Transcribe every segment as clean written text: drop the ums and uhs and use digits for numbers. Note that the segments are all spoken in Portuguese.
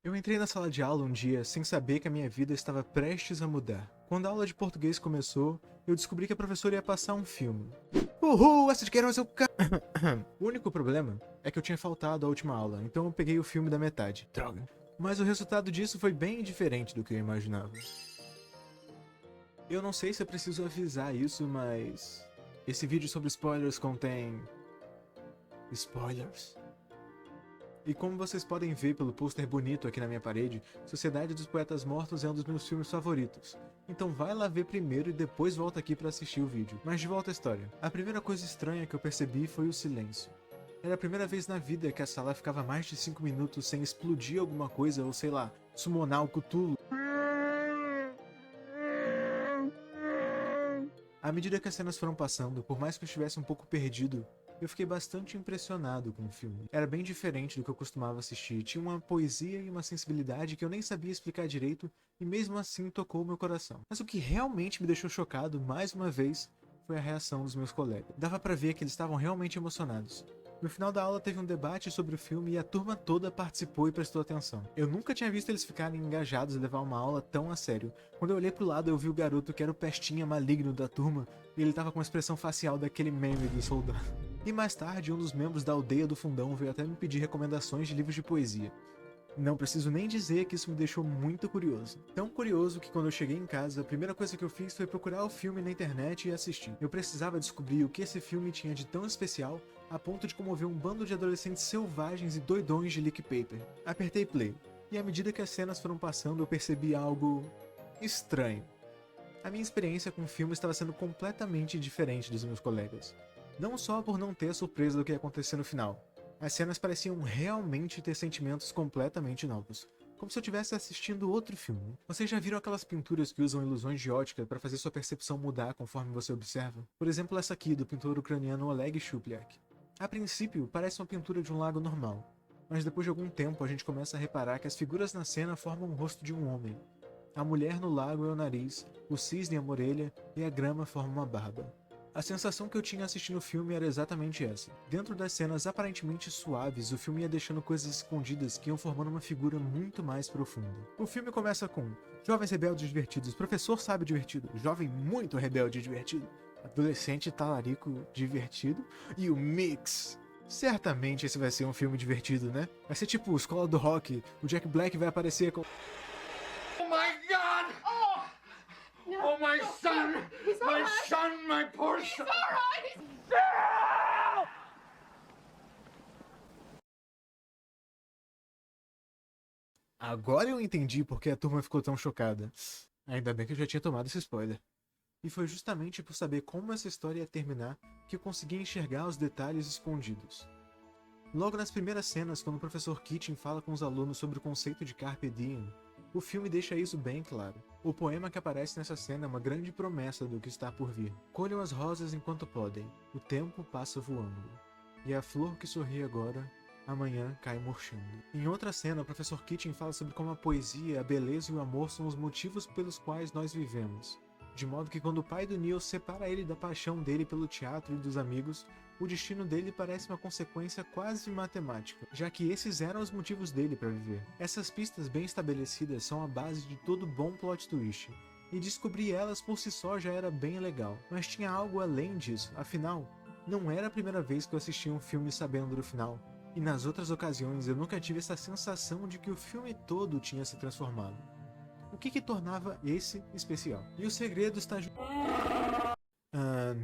Eu entrei na sala de aula um dia sem saber que a minha vida estava prestes a mudar. Quando a aula de português começou, eu descobri que a professora ia passar um filme. Uhul, essa de Queiroz é o ca... O único problema é que eu tinha faltado a última aula, então eu peguei o filme da metade. Droga. Mas o resultado disso foi bem diferente do que eu imaginava. Eu não sei se é preciso avisar isso, mas... esse vídeo sobre spoilers contém... spoilers. E como vocês podem ver pelo pôster bonito aqui na minha parede, Sociedade dos Poetas Mortos é um dos meus filmes favoritos. Então vai lá ver primeiro e depois volta aqui pra assistir o vídeo. Mas de volta à história. A primeira coisa estranha que eu percebi foi o silêncio. Era a primeira vez na vida que a sala ficava mais de 5 minutos sem explodir alguma coisa ou sei lá, summonar o Cthulhu. À medida que as cenas foram passando, por mais que eu estivesse um pouco perdido, eu fiquei bastante impressionado com o filme. Era bem diferente do que eu costumava assistir, tinha uma poesia e uma sensibilidade que eu nem sabia explicar direito e mesmo assim tocou o meu coração. Mas o que realmente me deixou chocado, mais uma vez, foi a reação dos meus colegas. Dava pra ver que eles estavam realmente emocionados. No final da aula teve um debate sobre o filme e a turma toda participou e prestou atenção. Eu nunca tinha visto eles ficarem engajados e levar uma aula tão a sério. Quando eu olhei pro lado eu vi o garoto que era o pestinha maligno da turma e ele tava com a expressão facial daquele meme do soldado. E mais tarde um dos membros da aldeia do fundão veio até me pedir recomendações de livros de poesia. Não preciso nem dizer que isso me deixou muito curioso. Tão curioso que quando eu cheguei em casa, a primeira coisa que eu fiz foi procurar o filme na internet e assistir. Eu precisava descobrir o que esse filme tinha de tão especial a ponto de comover um bando de adolescentes selvagens e doidões de leak paper. Apertei play, e à medida que as cenas foram passando eu percebi algo... estranho. A minha experiência com o filme estava sendo completamente diferente dos meus colegas. Não só por não ter a surpresa do que ia acontecer no final. As cenas pareciam realmente ter sentimentos completamente novos. Como se eu estivesse assistindo outro filme. Vocês já viram aquelas pinturas que usam ilusões de ótica para fazer sua percepção mudar conforme você observa? Por exemplo, essa aqui, do pintor ucraniano Oleg Shuplyak. A princípio, parece uma pintura de um lago normal, mas depois de algum tempo a gente começa a reparar que as figuras na cena formam o rosto de um homem. A mulher no lago é o nariz, o cisne é uma orelha e a grama forma uma barba. A sensação que eu tinha assistindo o filme era exatamente essa. Dentro das cenas aparentemente suaves, o filme ia deixando coisas escondidas que iam formando uma figura muito mais profunda. O filme começa com jovens rebeldes divertidos, professor sábio divertido, jovem muito rebelde divertido, adolescente talarico divertido e o mix. Certamente esse vai ser um filme divertido, né? Vai ser tipo Escola do Rock, o Jack Black vai aparecer com... Oh my God! Oh my son! My son, my poor son! Agora eu entendi por que a turma ficou tão chocada. Ainda bem que eu já tinha tomado esse spoiler. E foi justamente por saber como essa história ia terminar que eu consegui enxergar os detalhes escondidos. Logo nas primeiras cenas, quando o professor Keating fala com os alunos sobre o conceito de Carpe Diem, o filme deixa isso bem claro. O poema que aparece nessa cena é uma grande promessa do que está por vir. Colham as rosas enquanto podem, o tempo passa voando. E a flor que sorri agora, amanhã cai murchando. Em outra cena, o professor Keating fala sobre como a poesia, a beleza e o amor são os motivos pelos quais nós vivemos. De modo que quando o pai do Neil separa ele da paixão dele pelo teatro e dos amigos, o destino dele parece uma consequência quase matemática, já que esses eram os motivos dele para viver. Essas pistas bem estabelecidas são a base de todo bom plot twist, e descobrir elas por si só já era bem legal, mas tinha algo além disso, afinal, não era a primeira vez que eu assistia um filme sabendo do final, e nas outras ocasiões eu nunca tive essa sensação de que o filme todo tinha se transformado. O que tornava esse especial? E o segredo está...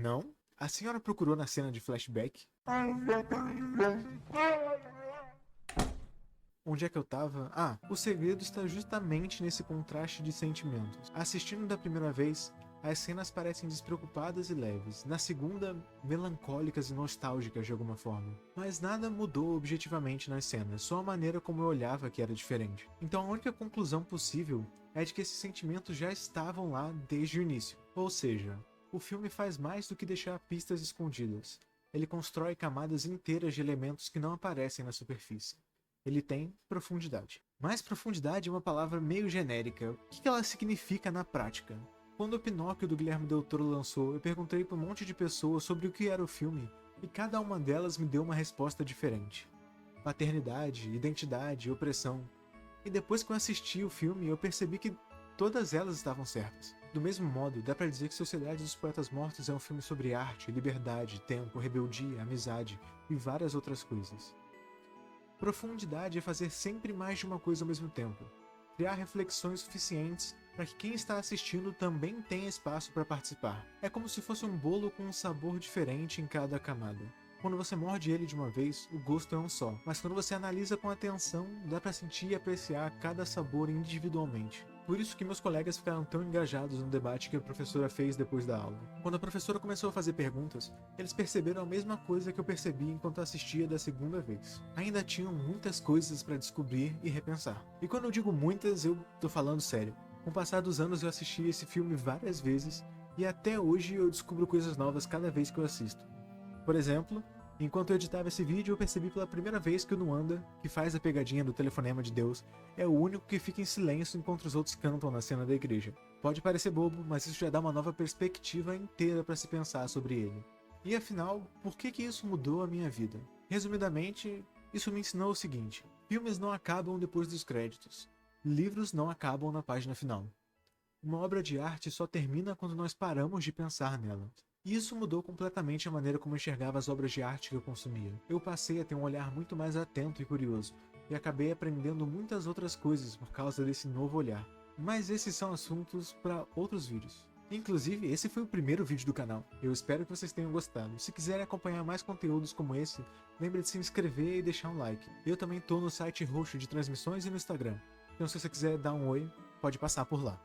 não? A senhora procurou na cena de flashback? Onde é que eu tava? Ah, o segredo está justamente nesse contraste de sentimentos. Assistindo da primeira vez, as cenas parecem despreocupadas e leves. Na segunda, melancólicas e nostálgicas de alguma forma. Mas nada mudou objetivamente nas cenas, só a maneira como eu olhava que era diferente. Então a única conclusão possível é de que esses sentimentos já estavam lá desde o início. Ou seja, o filme faz mais do que deixar pistas escondidas. Ele constrói camadas inteiras de elementos que não aparecem na superfície. Ele tem profundidade. Mas profundidade é uma palavra meio genérica. O que ela significa na prática? Quando o Pinóquio do Guilherme Del Toro lançou, eu perguntei para um monte de pessoas sobre o que era o filme, e cada uma delas me deu uma resposta diferente. Paternidade, identidade, opressão. E depois que eu assisti o filme, eu percebi que todas elas estavam certas. Do mesmo modo, dá pra dizer que Sociedade dos Poetas Mortos é um filme sobre arte, liberdade, tempo, rebeldia, amizade e várias outras coisas. Profundidade é fazer sempre mais de uma coisa ao mesmo tempo. Criar reflexões suficientes para que quem está assistindo também tenha espaço para participar. É como se fosse um bolo com um sabor diferente em cada camada. Quando você morde ele de uma vez, o gosto é um só, mas quando você analisa com atenção, dá para sentir e apreciar cada sabor individualmente. Por isso que meus colegas ficaram tão engajados no debate que a professora fez depois da aula. Quando a professora começou a fazer perguntas, eles perceberam a mesma coisa que eu percebi enquanto assistia da segunda vez. Ainda tinham muitas coisas para descobrir e repensar. E quando eu digo muitas, eu tô falando sério. Com o passar dos anos eu assisti esse filme várias vezes e até hoje eu descubro coisas novas cada vez que eu assisto. Por exemplo, enquanto eu editava esse vídeo eu percebi pela primeira vez que o Nuanda, que faz a pegadinha do telefonema de Deus, é o único que fica em silêncio enquanto os outros cantam na cena da igreja. Pode parecer bobo, mas isso já dá uma nova perspectiva inteira para se pensar sobre ele. E afinal, por que isso mudou a minha vida? Resumidamente, isso me ensinou o seguinte: filmes não acabam depois dos créditos. Livros não acabam na página final. Uma obra de arte só termina quando nós paramos de pensar nela. E isso mudou completamente a maneira como eu enxergava as obras de arte que eu consumia. Eu passei a ter um olhar muito mais atento e curioso, e acabei aprendendo muitas outras coisas por causa desse novo olhar. Mas esses são assuntos para outros vídeos. Inclusive, esse foi o primeiro vídeo do canal. Eu espero que vocês tenham gostado. Se quiserem acompanhar mais conteúdos como esse, lembre de se inscrever e deixar um like. Eu também tô no site roxo de transmissões e no Instagram. Então se você quiser dar um oi, pode passar por lá.